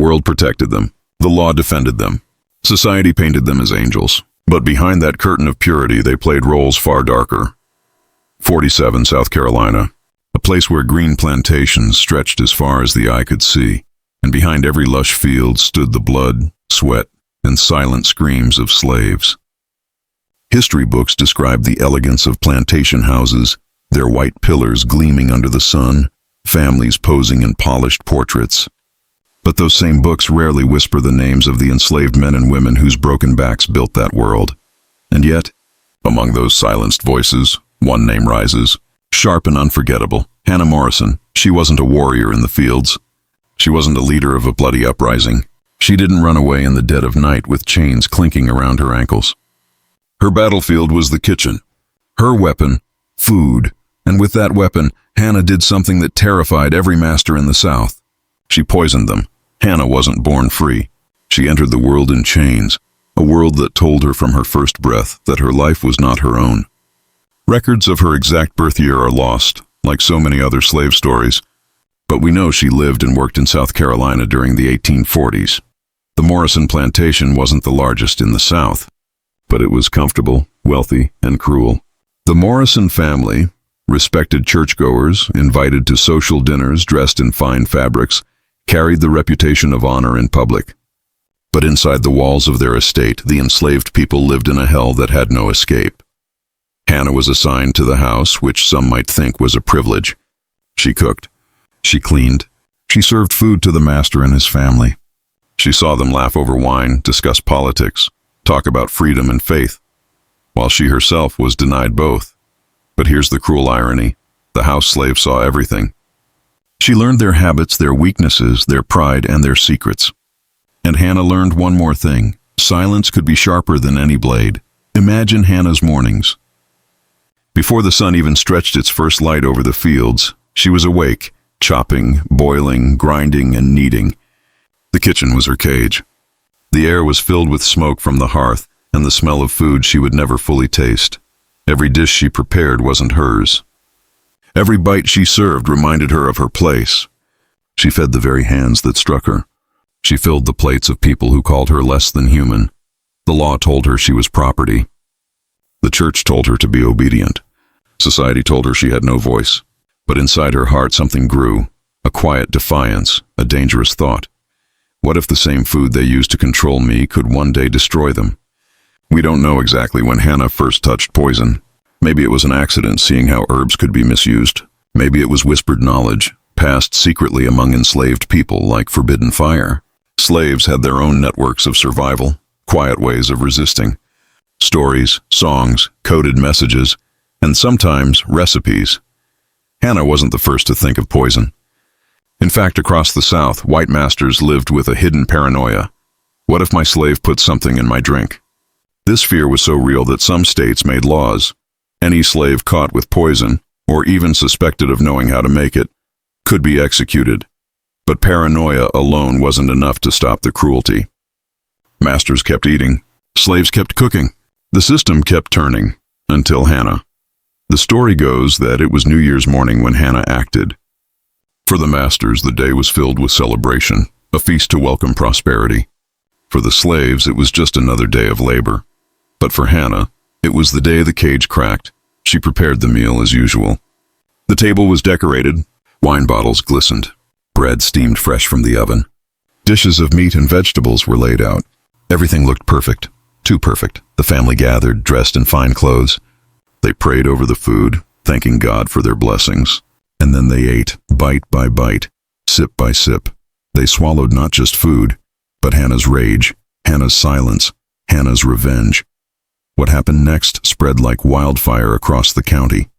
world protected them. The law defended them. Society painted them as angels. But behind that curtain of purity, they played roles far darker. 47, South Carolina, a place where green plantations stretched as far as the eye could see, and behind every lush field stood the blood, sweat, and silent screams of slaves. History books describe the elegance of plantation houses, their white pillars gleaming under the sun, families posing in polished portraits. But those same books rarely whisper the names of the enslaved men and women whose broken backs built that world. And yet, among those silenced voices, one name rises, sharp and unforgettable. Hannah Morrison. She wasn't a warrior in the fields. She wasn't a leader of a bloody uprising. She didn't run away in the dead of night with chains clinking around her ankles. Her battlefield was the kitchen. Her weapon, food. And with that weapon, Hannah did something that terrified every master in the South. She poisoned them. Hannah wasn't born free. She entered the world in chains, a world that told her from her first breath that her life was not her own. Records of her exact birth year are lost, like so many other slave stories, but we know she lived and worked in South Carolina during the 1840s. The Morrison plantation wasn't the largest in the South, but it was comfortable, wealthy, and cruel. The Morrison family, respected churchgoers, invited to social dinners dressed in fine fabrics, carried the reputation of honor in public. But inside the walls of their estate, the enslaved people lived in a hell that had no escape. Hannah was assigned to the house, which some might think was a privilege. She cooked. She cleaned. She served food to the master and his family. She saw them laugh over wine, discuss politics, talk about freedom and faith, while she herself was denied both. But here's the cruel irony. The house slave saw everything. She learned their habits, their weaknesses, their pride, and their secrets. And Hannah learned one more thing. Silence could be sharper than any blade. Imagine Hannah's mornings. Before the sun even stretched its first light over the fields, she was awake, chopping, boiling, grinding, and kneading. The kitchen was her cage. The air was filled with smoke from the hearth and the smell of food she would never fully taste. Every dish she prepared wasn't hers. Every bite she served reminded her of her place. She fed the very hands that struck her. She filled the plates of people who called her less than human. The law told her she was property. The church told her to be obedient. Society told her she had no voice. But inside her heart something grew, a quiet defiance, a dangerous thought. What if the same food they used to control me could one day destroy them? We don't know exactly when Hannah first touched poison. Maybe it was an accident, seeing how herbs could be misused. Maybe it was whispered knowledge, passed secretly among enslaved people like forbidden fire. Slaves had their own networks of survival, quiet ways of resisting. Stories, songs, coded messages, and sometimes recipes. Hannah wasn't the first to think of poison. In fact, across the South, white masters lived with a hidden paranoia. What if my slave put something in my drink? This fear was so real that some states made laws. Any slave caught with poison, or even suspected of knowing how to make it, could be executed. But paranoia alone wasn't enough to stop the cruelty. Masters kept eating. Slaves kept cooking. The system kept turning, until Hannah. The story goes that it was New Year's morning when Hannah acted. For the masters, the day was filled with celebration, a feast to welcome prosperity. For the slaves, it was just another day of labor. But for Hannah, it was the day the cage cracked. She prepared the meal as usual. The table was decorated. Wine bottles glistened. Bread steamed fresh from the oven. Dishes of meat and vegetables were laid out. Everything looked perfect. Too perfect. The family gathered, dressed in fine clothes. They prayed over the food, thanking God for their blessings. And then they ate, bite by bite, sip by sip. They swallowed not just food, but Hannah's rage, Hannah's silence, Hannah's revenge. What happened next spread like wildfire across the county.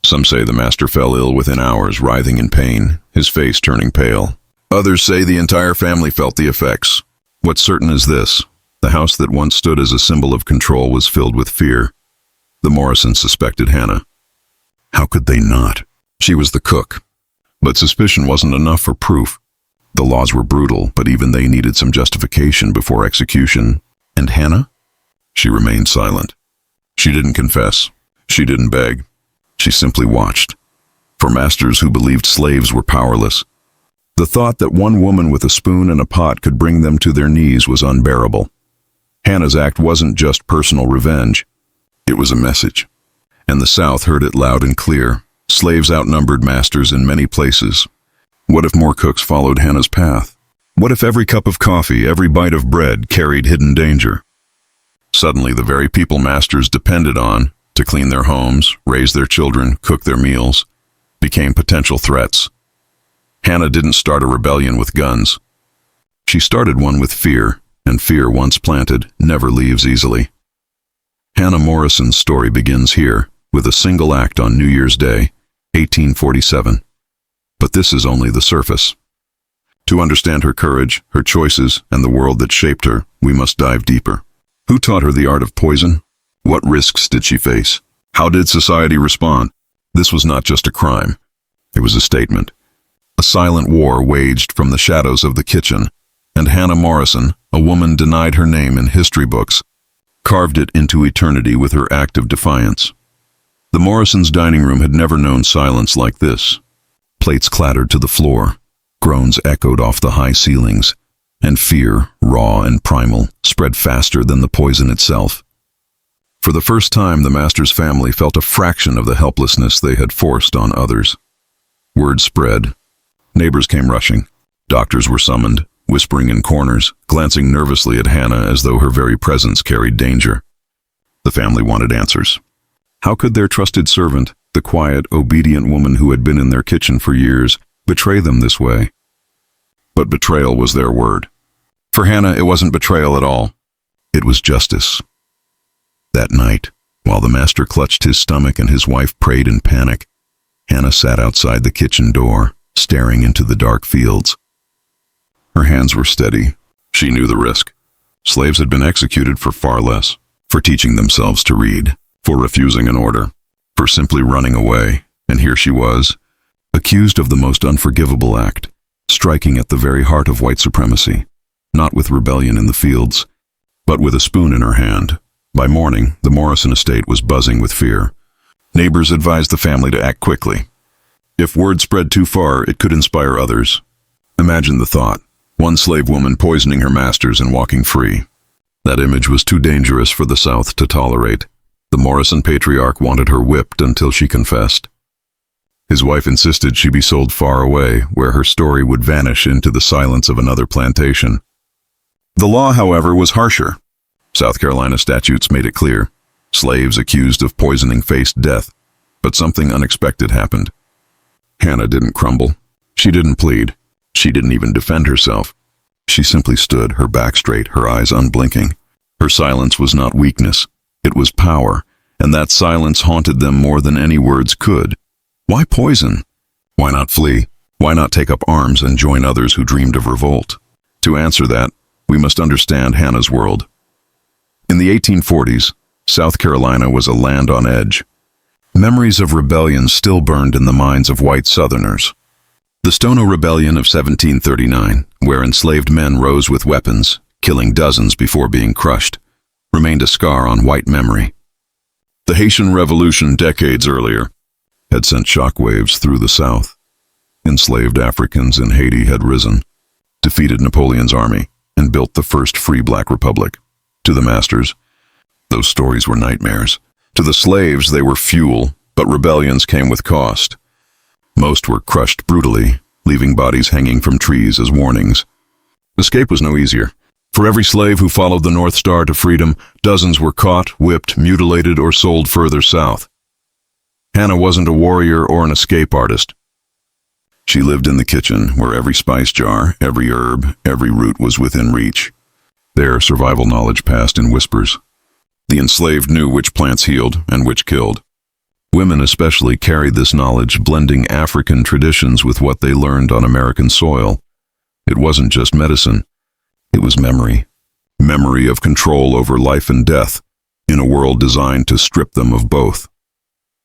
Some say the master fell ill within hours, writhing in pain, his face turning pale. Others say the entire family felt the effects. What's certain is this: the house that once stood as a symbol of control was filled with fear. The Morrisons suspected Hannah. How could they not? She was the cook. But suspicion wasn't enough for proof. The laws were brutal, but even they needed some justification before execution. And Hannah? She remained silent. She didn't confess. She didn't beg. She simply watched. For masters who believed slaves were powerless, The thought that one woman with a spoon and a pot could bring them to their knees was unbearable. Hannah's act wasn't just personal revenge. It was a message. And the South heard it loud and clear. Slaves outnumbered masters in many places. What if more cooks followed Hannah's path? What if every cup of coffee, every bite of bread carried hidden danger? Suddenly, the very people masters depended on to clean their homes, raise their children, cook their meals, became potential threats. Hannah didn't start a rebellion with guns. She started one with fear, and fear once planted never leaves easily. Hannah Morrison's story begins here, with a single act on New Year's Day, 1847. But this is only the surface. To understand her courage, her choices, and the world that shaped her, we must dive deeper. Who taught her the art of poison? What risks did she face? How did society respond? This was not just a crime. It was a statement. A silent war waged from the shadows of the kitchen, and Hannah Morrison, a woman denied her name in history books, carved it into eternity with her act of defiance. The Morrisons' dining room had never known silence like this. Plates clattered to the floor, groans echoed off the high ceilings, and fear, raw and primal, spread faster than the poison itself. For the first time, the master's family felt a fraction of the helplessness they had forced on others. Word spread. Neighbors came rushing. Doctors were summoned, whispering in corners, glancing nervously at Hannah as though her very presence carried danger. The family wanted answers. How could their trusted servant, the quiet, obedient woman who had been in their kitchen for years, betray them this way? But betrayal was their word. For Hannah, it wasn't betrayal at all. It was justice. That night, while the master clutched his stomach and his wife prayed in panic, Hannah sat outside the kitchen door, staring into the dark fields. Her hands were steady. She knew the risk. Slaves had been executed for far less, for teaching themselves to read, for refusing an order, for simply running away, and here she was, accused of the most unforgivable act, striking at the very heart of white supremacy, not with rebellion in the fields, but with a spoon in her hand. By morning, the Morrison estate was buzzing with fear. Neighbors advised the family to act quickly. If word spread too far, it could inspire others. Imagine the thought, one slave woman poisoning her masters and walking free. That image was too dangerous for the South to tolerate. The Morrison patriarch wanted her whipped until she confessed. His wife insisted she be sold far away, where her story would vanish into the silence of another plantation. The law, however, was harsher. South Carolina statutes made it clear. Slaves accused of poisoning faced death. But something unexpected happened. Hannah didn't crumble. She didn't plead. She didn't even defend herself. She simply stood, her back straight, her eyes unblinking. Her silence was not weakness. It was power, and that silence haunted them more than any words could. Why poison? Why not flee? Why not take up arms and join others who dreamed of revolt? To answer that, we must understand Hannah's world. In the 1840s, South Carolina was a land on edge. Memories of rebellion still burned in the minds of white Southerners. The Stono Rebellion of 1739, where enslaved men rose with weapons, killing dozens before being crushed, remained a scar on white memory. The Haitian Revolution decades earlier had sent shockwaves through the South. Enslaved Africans in Haiti had risen, defeated Napoleon's army, and built the first free black republic. To the masters, those stories were nightmares. To the slaves, they were fuel, but rebellions came with cost. Most were crushed brutally, leaving bodies hanging from trees as warnings. Escape was no easier. For every slave who followed the North Star to freedom, dozens were caught, whipped, mutilated, or sold further south. Hannah wasn't a warrior or an escape artist. She lived in the kitchen, where every spice jar, every herb, every root was within reach. There, survival knowledge passed in whispers. The enslaved knew which plants healed and which killed. Women especially carried this knowledge, blending African traditions with what they learned on American soil. It wasn't just medicine. It was memory. Memory of control over life and death, in a world designed to strip them of both.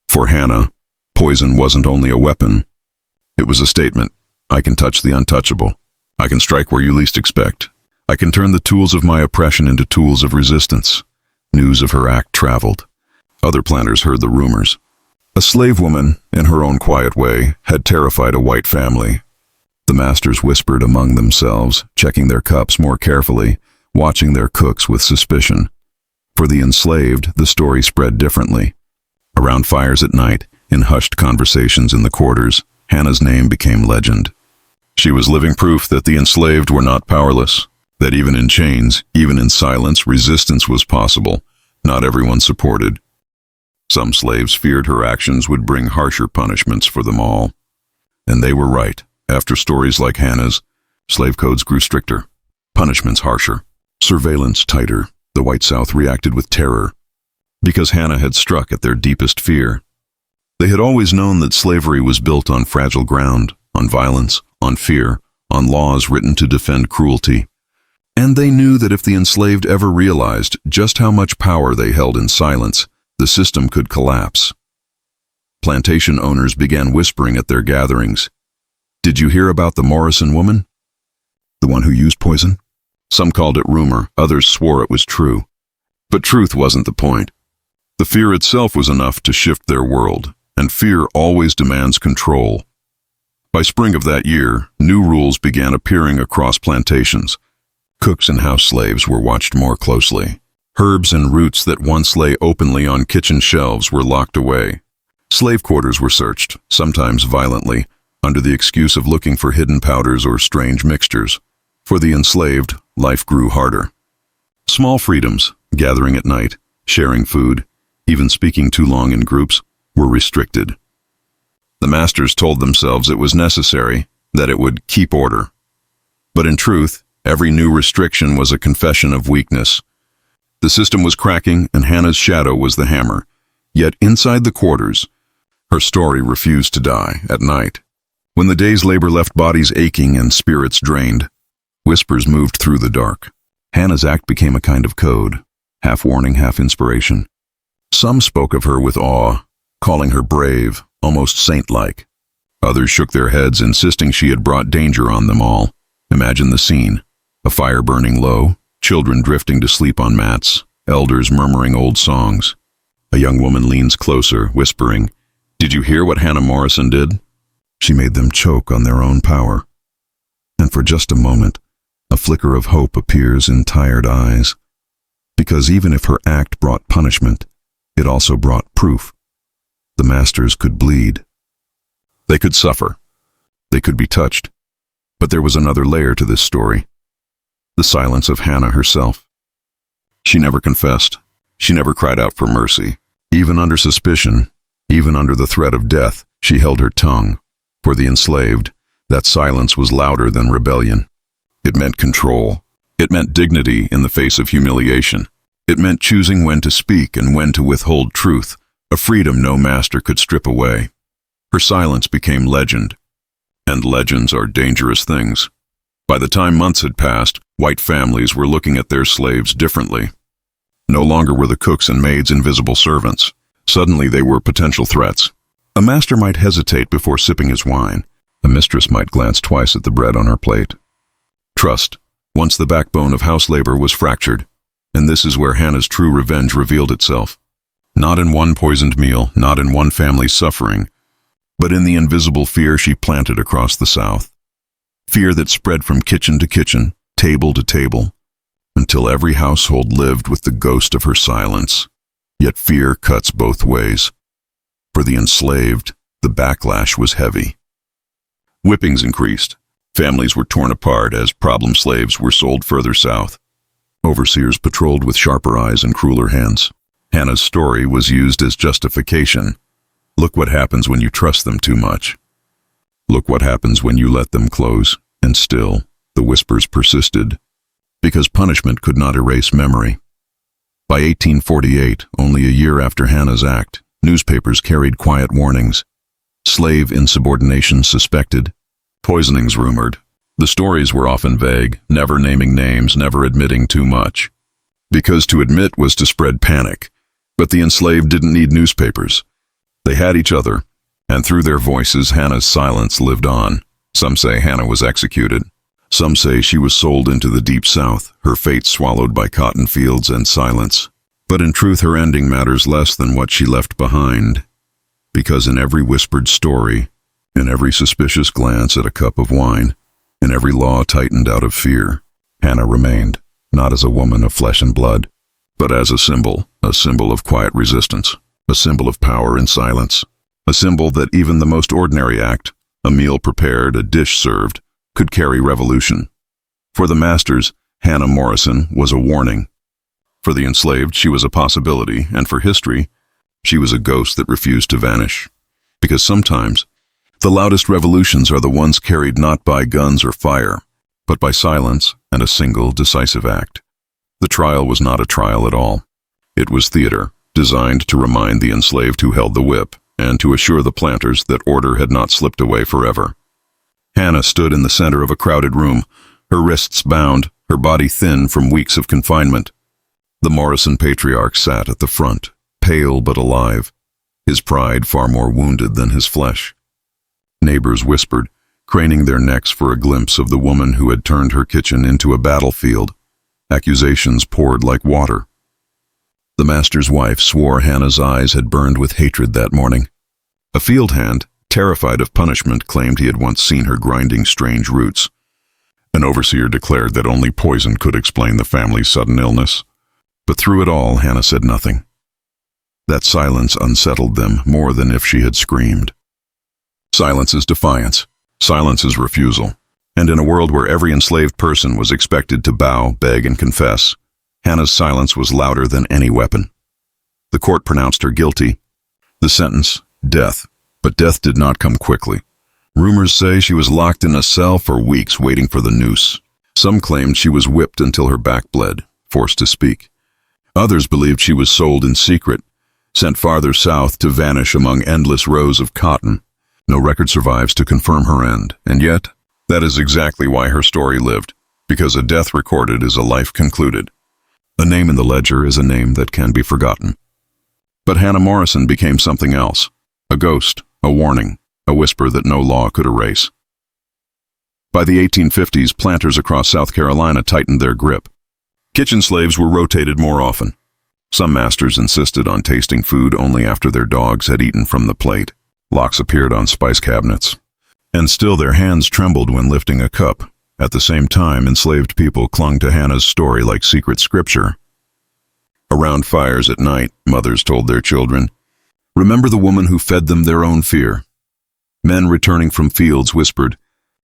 For Hannah, poison wasn't only a weapon. It was a statement. I can touch the untouchable. I can strike where you least expect. I can turn the tools of my oppression into tools of resistance. News of her act traveled. Other planters heard the rumors. A slave woman, in her own quiet way, had terrified a white family. The masters whispered among themselves, checking their cups more carefully, watching their cooks with suspicion. For the enslaved, the story spread differently. Around fires at night, in hushed conversations in the quarters, Hannah's name became legend. She was living proof that the enslaved were not powerless, that even in chains, even in silence, resistance was possible. Not everyone supported. Some slaves feared her actions would bring harsher punishments for them all. And they were right. After stories like Hannah's, slave codes grew stricter, punishments harsher, surveillance tighter. The White South reacted with terror, because Hannah had struck at their deepest fear. They had always known that slavery was built on fragile ground, on violence, on fear, on laws written to defend cruelty. And they knew that if the enslaved ever realized just how much power they held in silence, the system could collapse. Plantation owners began whispering at their gatherings. "Did you hear about the Morrison woman? The one who used poison?" Some called it rumor, others swore it was true. But truth wasn't the point. The fear itself was enough to shift their world, and fear always demands control. By spring of that year, new rules began appearing across plantations. Cooks and house slaves were watched more closely. Herbs and roots that once lay openly on kitchen shelves were locked away. Slave quarters were searched, sometimes violently, under the excuse of looking for hidden powders or strange mixtures. For the enslaved, life grew harder. Small freedoms, gathering at night, sharing food, even speaking too long in groups, were restricted. The masters told themselves it was necessary, that it would keep order. But in truth, every new restriction was a confession of weakness. The system was cracking, and Hannah's shadow was the hammer. Yet inside the quarters, her story refused to die at night. When the day's labor left bodies aching and spirits drained, whispers moved through the dark. Hannah's act became a kind of code, half warning, half inspiration. Some spoke of her with awe, calling her brave, almost saint-like. Others shook their heads, insisting she had brought danger on them all. Imagine the scene: a fire burning low, children drifting to sleep on mats, elders murmuring old songs. A young woman leans closer, whispering, "Did you hear what Hannah Morrison did? She made them choke on their own power." And for just a moment, a flicker of hope appears in tired eyes. Because even if her act brought punishment, it also brought proof. The masters could bleed. They could suffer. They could be touched. But there was another layer to this story. The silence of Hannah herself. She never confessed. She never cried out for mercy. Even under suspicion, even under the threat of death, she held her tongue. For the enslaved, that silence was louder than rebellion. It meant control. It meant dignity in the face of humiliation. It meant choosing when to speak and when to withhold truth, a freedom no master could strip away. Her silence became legend. And legends are dangerous things. By the time months had passed, white families were looking at their slaves differently. No longer were the cooks and maids invisible servants. Suddenly they were potential threats. A master might hesitate before sipping his wine. A mistress might glance twice at the bread on her plate. Trust, once the backbone of house labor, was fractured. And this is where Hannah's true revenge revealed itself. Not in one poisoned meal, not in one family's suffering, but in the invisible fear she planted across the South. Fear that spread from kitchen to kitchen, table to table, until every household lived with the ghost of her silence. Yet fear cuts both ways. For the enslaved, the backlash was heavy. Whippings increased. Families were torn apart as problem slaves were sold further south. Overseers patrolled with sharper eyes and crueler hands. Hannah's story was used as justification. Look what happens when you trust them too much. Look what happens when you let them close. And still, the whispers persisted, because punishment could not erase memory. By 1848, only a year after Hannah's act, newspapers carried quiet warnings. Slave insubordination suspected. Poisonings rumored. The stories were often vague, never naming names, never admitting too much. Because to admit was to spread panic. But the enslaved didn't need newspapers. They had each other, and through their voices Hannah's silence lived on. Some say Hannah was executed. Some say she was sold into the deep South, her fate swallowed by cotton fields and silence. But in truth her ending matters less than what she left behind. Because in every whispered story, in every suspicious glance at a cup of wine, and every law tightened out of fear, Hannah remained, not as a woman of flesh and blood, but as a symbol of quiet resistance, a symbol of power in silence, a symbol that even the most ordinary act, a meal prepared, a dish served, could carry revolution. For the masters, Hannah Morrison was a warning. For the enslaved, she was a possibility, and for history, she was a ghost that refused to vanish. Because sometimes, the loudest revolutions are the ones carried not by guns or fire, but by silence and a single decisive act. The trial was not a trial at all. It was theater, designed to remind the enslaved who held the whip, and to assure the planters that order had not slipped away forever. Hannah stood in the center of a crowded room, her wrists bound, her body thin from weeks of confinement. The Morrison patriarch sat at the front, pale but alive, his pride far more wounded than his flesh. Neighbors whispered, craning their necks for a glimpse of the woman who had turned her kitchen into a battlefield. Accusations poured like water. The master's wife swore Hannah's eyes had burned with hatred that morning. A field hand, terrified of punishment, claimed he had once seen her grinding strange roots. An overseer declared that only poison could explain the family's sudden illness. But through it all, Hannah said nothing. That silence unsettled them more than if she had screamed. Silence is defiance. Silence is refusal. And in a world where every enslaved person was expected to bow, beg, and confess, Hannah's silence was louder than any weapon. The court pronounced her guilty. The sentence, death. But death did not come quickly. Rumors say she was locked in a cell for weeks waiting for the noose. Some claimed she was whipped until her back bled, forced to speak. Others believed she was sold in secret, sent farther south to vanish among endless rows of cotton. No record survives to confirm her end, and yet, that is exactly why her story lived, because a death recorded is a life concluded. A name in the ledger is a name that can be forgotten. But Hannah Morrison became something else, a ghost, a warning, a whisper that no law could erase. By the 1850s, planters across South Carolina tightened their grip. Kitchen slaves were rotated more often. Some masters insisted on tasting food only after their dogs had eaten from the plate. Locks appeared on spice cabinets. And still their hands trembled when lifting a cup. At the same time, enslaved people clung to Hannah's story like secret scripture. Around fires at night, mothers told their children, "Remember the woman who fed them their own fear." Men returning from fields whispered,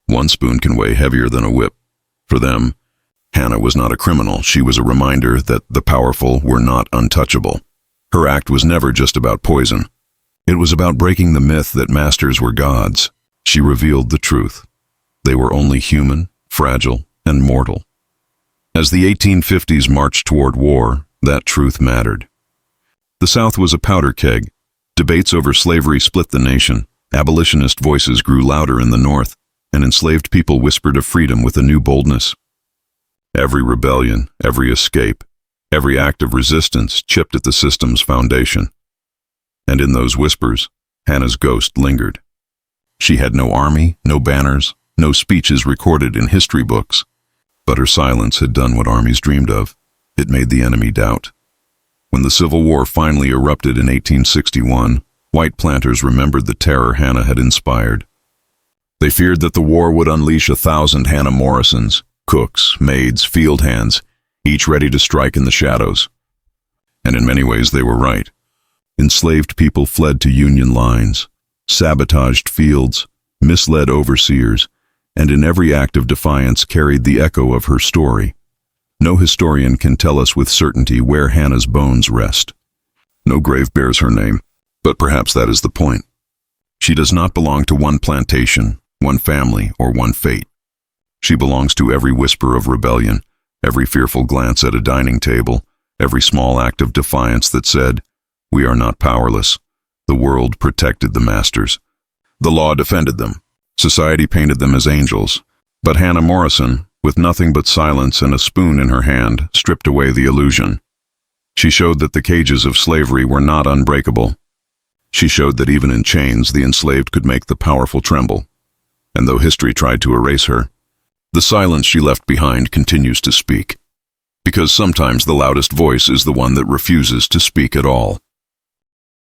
"One spoon can weigh heavier than a whip." For them, Hannah was not a criminal. She was a reminder that the powerful were not untouchable. Her act was never just about poison. It was about breaking the myth that masters were gods. She revealed the truth. They were only human, fragile, and mortal. As the 1850s marched toward war, that truth mattered. The South was a powder keg. Debates over slavery split the nation. Abolitionist voices grew louder in the North, and enslaved people whispered of freedom with a new boldness. Every rebellion, every escape, every act of resistance chipped at the system's foundation. And in those whispers, Hannah's ghost lingered. She had no army, no banners, no speeches recorded in history books. But her silence had done what armies dreamed of. It made the enemy doubt. When the Civil War finally erupted in 1861, white planters remembered the terror Hannah had inspired. They feared that the war would unleash 1,000 Hannah Morrisons, cooks, maids, field hands, each ready to strike in the shadows. And in many ways they were right. Enslaved people fled to Union lines, sabotaged fields, misled overseers, and in every act of defiance carried the echo of her story. No historian can tell us with certainty where Hannah's bones rest. No grave bears her name, but perhaps that is the point. She does not belong to one plantation, one family, or one fate. She belongs to every whisper of rebellion, every fearful glance at a dining table, every small act of defiance that said, "We are not powerless." The world protected the masters. The law defended them. Society painted them as angels. But Hannah Morrison, with nothing but silence and a spoon in her hand, stripped away the illusion. She showed that the cages of slavery were not unbreakable. She showed that even in chains, the enslaved could make the powerful tremble. And though history tried to erase her, the silence she left behind continues to speak. Because sometimes the loudest voice is the one that refuses to speak at all.